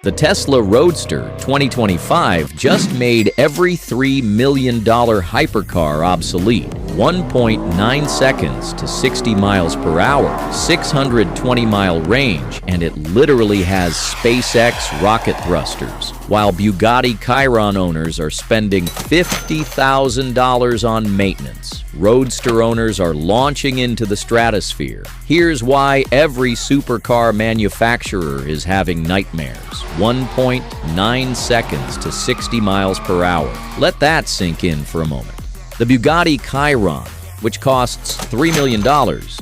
The Tesla Roadster 2025 just made every $3 million hypercar obsolete. 1.9 seconds to 60 miles per hour, 620-mile range, and it literally has SpaceX rocket thrusters, while Bugatti Chiron owners are spending $50,000 on maintenance. Roadster owners are launching into the stratosphere. Here's why every supercar manufacturer is having nightmares. 1.9 seconds to 60 miles per hour. Let that sink in for a moment. The Bugatti Chiron, which costs $3 million,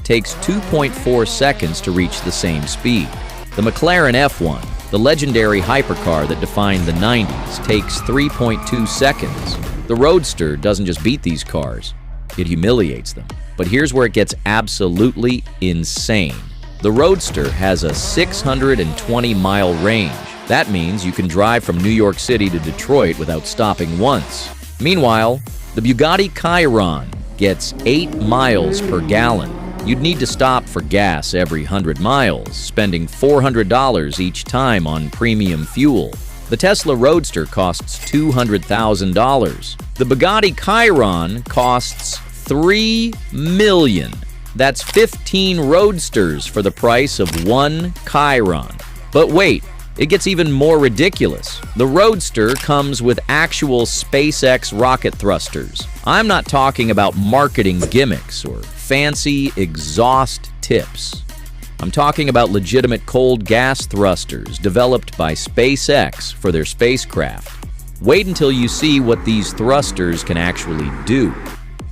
takes 2.4 seconds to reach the same speed. The McLaren F1, the legendary hypercar that defined the 90s, takes 3.2 seconds. The Roadster doesn't just beat these cars, it humiliates them. But here's where it gets absolutely insane. The Roadster has a 620-mile range. That means you can drive from New York City to Detroit without stopping once. Meanwhile, the Bugatti Chiron gets 8 miles per gallon. You'd need to stop for gas every 100 miles, spending $400 each time on premium fuel. The Tesla Roadster costs $200,000. The Bugatti Chiron costs $3 million. That's 15 Roadsters for the price of one Chiron. But wait, it gets even more ridiculous. The Roadster comes with actual SpaceX rocket thrusters. I'm not talking about marketing gimmicks or fancy exhaust tips. I'm talking about legitimate cold gas thrusters developed by SpaceX for their spacecraft. Wait until you see what these thrusters can actually do.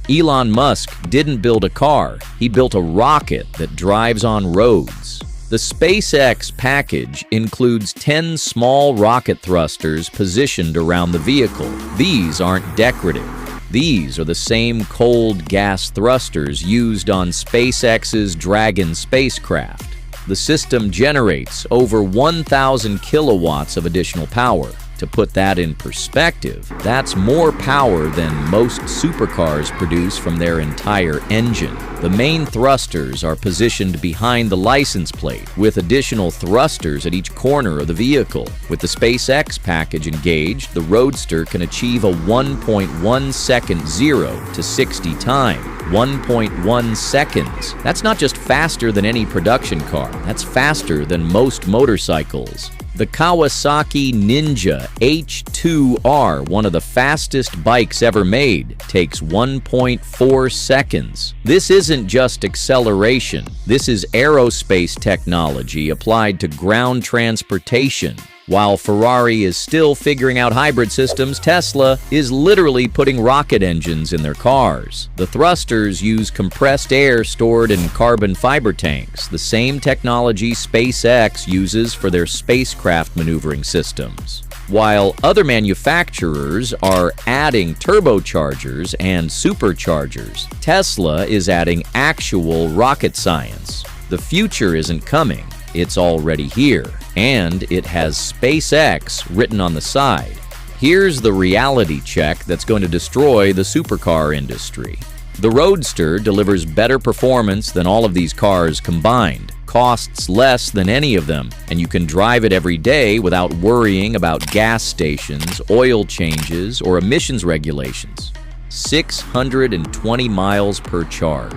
Elon Musk didn't build a car, he built a rocket that drives on roads. The SpaceX package includes 10 small rocket thrusters positioned around the vehicle. These aren't decorative. These are the same cold gas thrusters used on SpaceX's Dragon spacecraft. The system generates over 1,000 kilowatts of additional power. To put that in perspective, that's more power than most supercars produce from their entire engine. The main thrusters are positioned behind the license plate, with additional thrusters at each corner of the vehicle. With the SpaceX package engaged, the Roadster can achieve a 1.1 second 0 to 60 time. 1.1 seconds. That's not just faster than any production car, that's faster than most motorcycles. The Kawasaki Ninja H2R, one of the fastest bikes ever made, takes 1.4 seconds. This isn't just acceleration. This is aerospace technology applied to ground transportation. While Ferrari is still figuring out hybrid systems, Tesla is literally putting rocket engines in their cars. The thrusters use compressed air stored in carbon fiber tanks, the same technology SpaceX uses for their spacecraft maneuvering systems. While other manufacturers are adding turbochargers and superchargers, Tesla is adding actual rocket science. The future isn't coming. It's already here, and it has SpaceX written on the side. Here's the reality check that's going to destroy the supercar industry. The Roadster delivers better performance than all of these cars combined, costs less than any of them, and you can drive it every day without worrying about gas stations, oil changes, or emissions regulations. 620 miles per charge.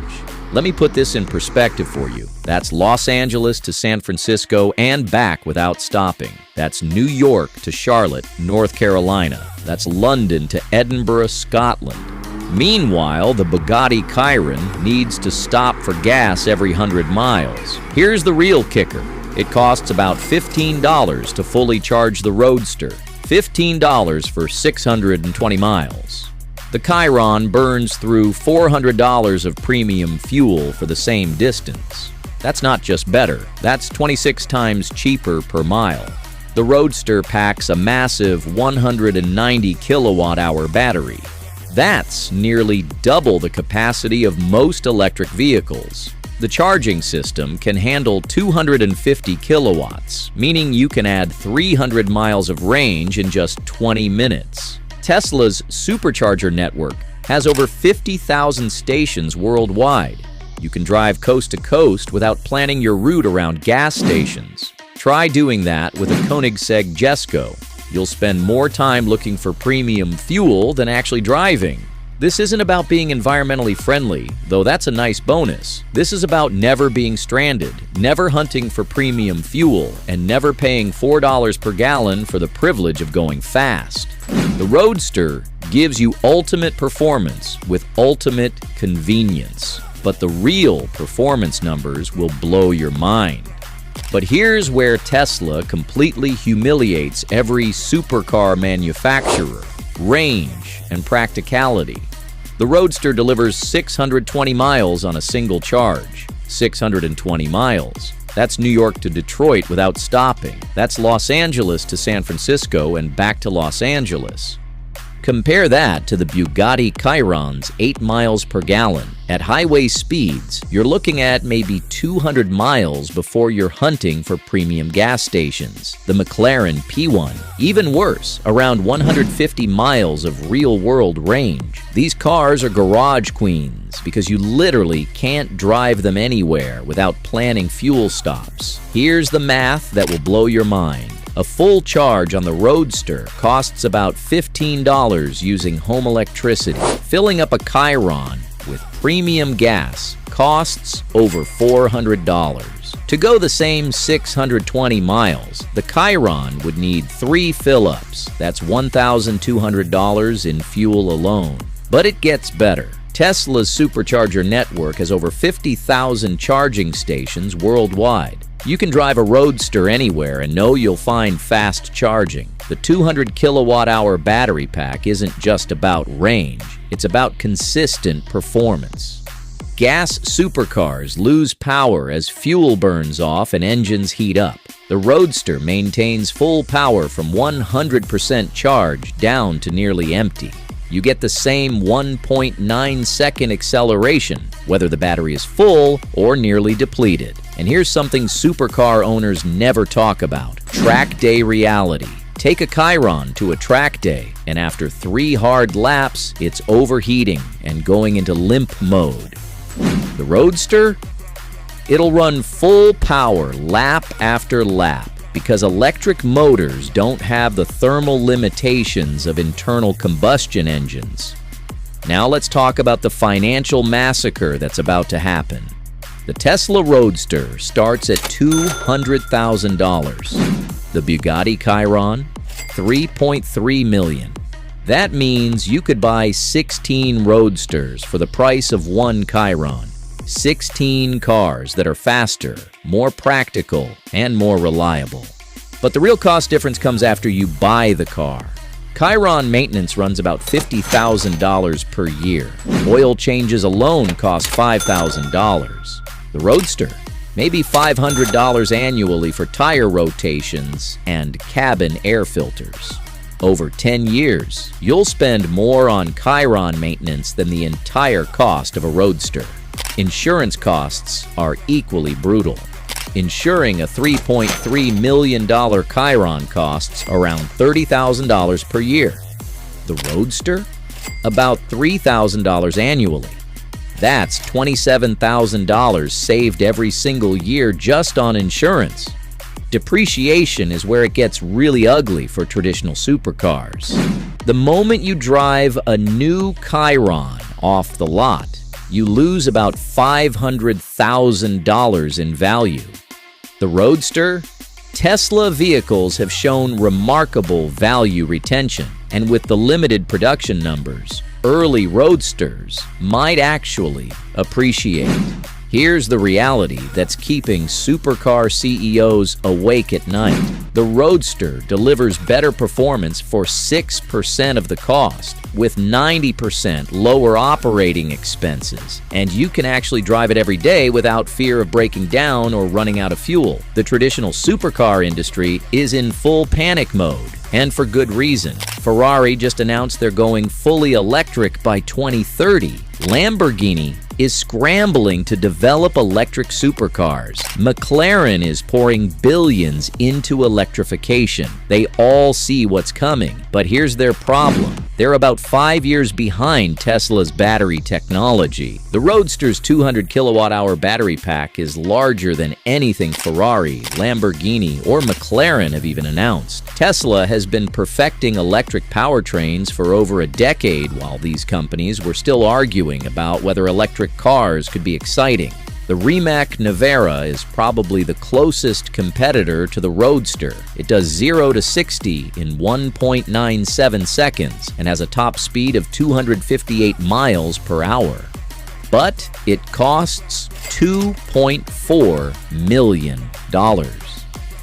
Let me put this in perspective for you. That's Los Angeles to San Francisco and back without stopping. That's New York to Charlotte, North Carolina. That's London to Edinburgh, Scotland. Meanwhile, the Bugatti Chiron needs to stop for gas every 100 miles. Here's the real kicker. It costs about $15 to fully charge the Roadster. $15 for 620 miles. The Chiron burns through $400 of premium fuel for the same distance. That's not just better, that's 26 times cheaper per mile. The Roadster packs a massive 190 kilowatt-hour battery. That's nearly double the capacity of most electric vehicles. The charging system can handle 250 kilowatts, meaning you can add 300 miles of range in just 20 minutes. Tesla's supercharger network has over 50,000 stations worldwide. You can drive coast to coast without planning your route around gas stations. Try doing that with a Koenigsegg Jesko. You'll spend more time looking for premium fuel than actually driving. This isn't about being environmentally friendly, though that's a nice bonus. This is about never being stranded, never hunting for premium fuel, and never paying $4 per gallon for the privilege of going fast. The Roadster gives you ultimate performance with ultimate convenience, but the real performance numbers will blow your mind. But here's where Tesla completely humiliates every supercar manufacturer: range and practicality. The Roadster delivers 620 miles on a single charge. 620 miles. That's New York to Detroit without stopping. That's Los Angeles to San Francisco and back to Los Angeles. Compare that to the Bugatti Chiron's 8 miles per gallon. At highway speeds, you're looking at maybe 200 miles before you're hunting for premium gas stations. The McLaren P1, even worse, around 150 miles of real-world range. These cars are garage queens because you literally can't drive them anywhere without planning fuel stops. Here's the math that will blow your mind. A full charge on the Roadster costs about $15 using home electricity. Filling up a Chiron with premium gas costs over $400. To go the same 620 miles, the Chiron would need 3 fill-ups. That's $1,200 in fuel alone. But it gets better. Tesla's supercharger network has over 50,000 charging stations worldwide. You can drive a Roadster anywhere and know you'll find fast charging. The 200 kilowatt-hour battery pack isn't just about range, it's about consistent performance. Gas supercars lose power as fuel burns off and engines heat up. The Roadster maintains full power from 100% charge down to nearly empty. You get the same 1.9-second acceleration, whether the battery is full or nearly depleted. And here's something supercar owners never talk about: track day reality. Take a Chiron to a track day, and after 3 hard laps, it's overheating and going into limp mode. The Roadster? It'll run full power lap after lap, because electric motors don't have the thermal limitations of internal combustion engines. Now let's talk about the financial massacre that's about to happen. The Tesla Roadster starts at $200,000. The Bugatti Chiron, $3.3 million. That means you could buy 16 Roadsters for the price of one Chiron. 16 cars that are faster, more practical, and more reliable. But the real cost difference comes after you buy the car. Chiron maintenance runs about $50,000 per year. Oil changes alone cost $5,000. The Roadster, maybe $500 annually for tire rotations and cabin air filters. Over 10 years, you'll spend more on Chiron maintenance than the entire cost of a Roadster. Insurance costs are equally brutal. Insuring a $3.3 million Chiron costs around $30,000 per year. The Roadster? About $3,000 annually. That's $27,000 saved every single year just on insurance. Depreciation is where it gets really ugly for traditional supercars. The moment you drive a new Chiron off the lot, you lose about $500,000 in value. The Roadster? Tesla vehicles have shown remarkable value retention, and with the limited production numbers, early Roadsters might actually appreciate. Here's the reality that's keeping supercar CEOs awake at night. The Roadster delivers better performance for 6% of the cost, with 90% lower operating expenses, and you can actually drive it every day without fear of breaking down or running out of fuel. The traditional supercar industry is in full panic mode, and for good reason. Ferrari just announced they're going fully electric by 2030. Lamborghini is scrambling to develop electric supercars. McLaren is pouring billions into electrification. They all see what's coming, but here's their problem. They're about 5 years behind Tesla's battery technology. The Roadster's 200 kilowatt-hour battery pack is larger than anything Ferrari, Lamborghini, or McLaren have even announced. Tesla has been perfecting electric powertrains for over a decade, while these companies were still arguing about whether electric cars could be exciting. The Rimac Nevera is probably the closest competitor to the Roadster. It does 0 to 60 in 1.97 seconds and has a top speed of 258 miles per hour. But it costs $2.4 million.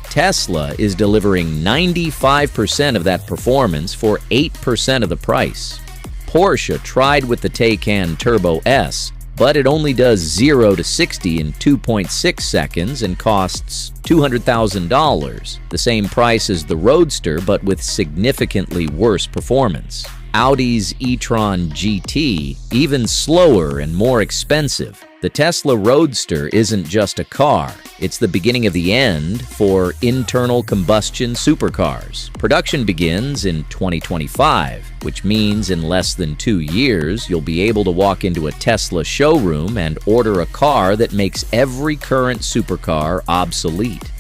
Tesla is delivering 95% of that performance for 8% of the price. Porsche tried with the Taycan Turbo S, but it only does 0 to 60 in 2.6 seconds and costs $200,000, the same price as the Roadster but with significantly worse performance. Audi's e-tron GT, even slower and more expensive. The Tesla Roadster isn't just a car, it's the beginning of the end for internal combustion supercars. Production begins in 2025, which means in less than 2 years, you'll be able to walk into a Tesla showroom and order a car that makes every current supercar obsolete.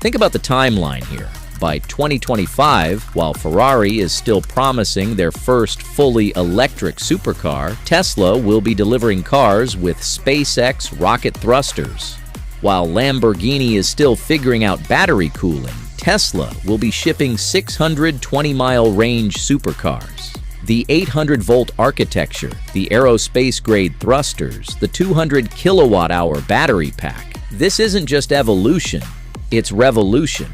Think about the timeline here. By 2025, while Ferrari is still promising their first fully electric supercar, Tesla will be delivering cars with SpaceX rocket thrusters. While Lamborghini is still figuring out battery cooling, Tesla will be shipping 620-mile range supercars. The 800-volt architecture, the aerospace-grade thrusters, the 200 kilowatt-hour battery pack. This isn't just evolution, it's revolution.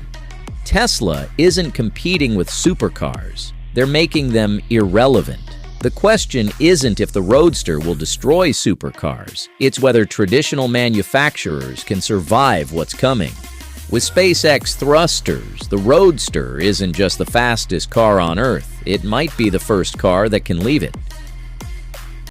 Tesla isn't competing with supercars. They're making them irrelevant. The question isn't if the Roadster will destroy supercars. It's whether traditional manufacturers can survive what's coming. With SpaceX thrusters, the Roadster isn't just the fastest car on Earth. It might be the first car that can leave it.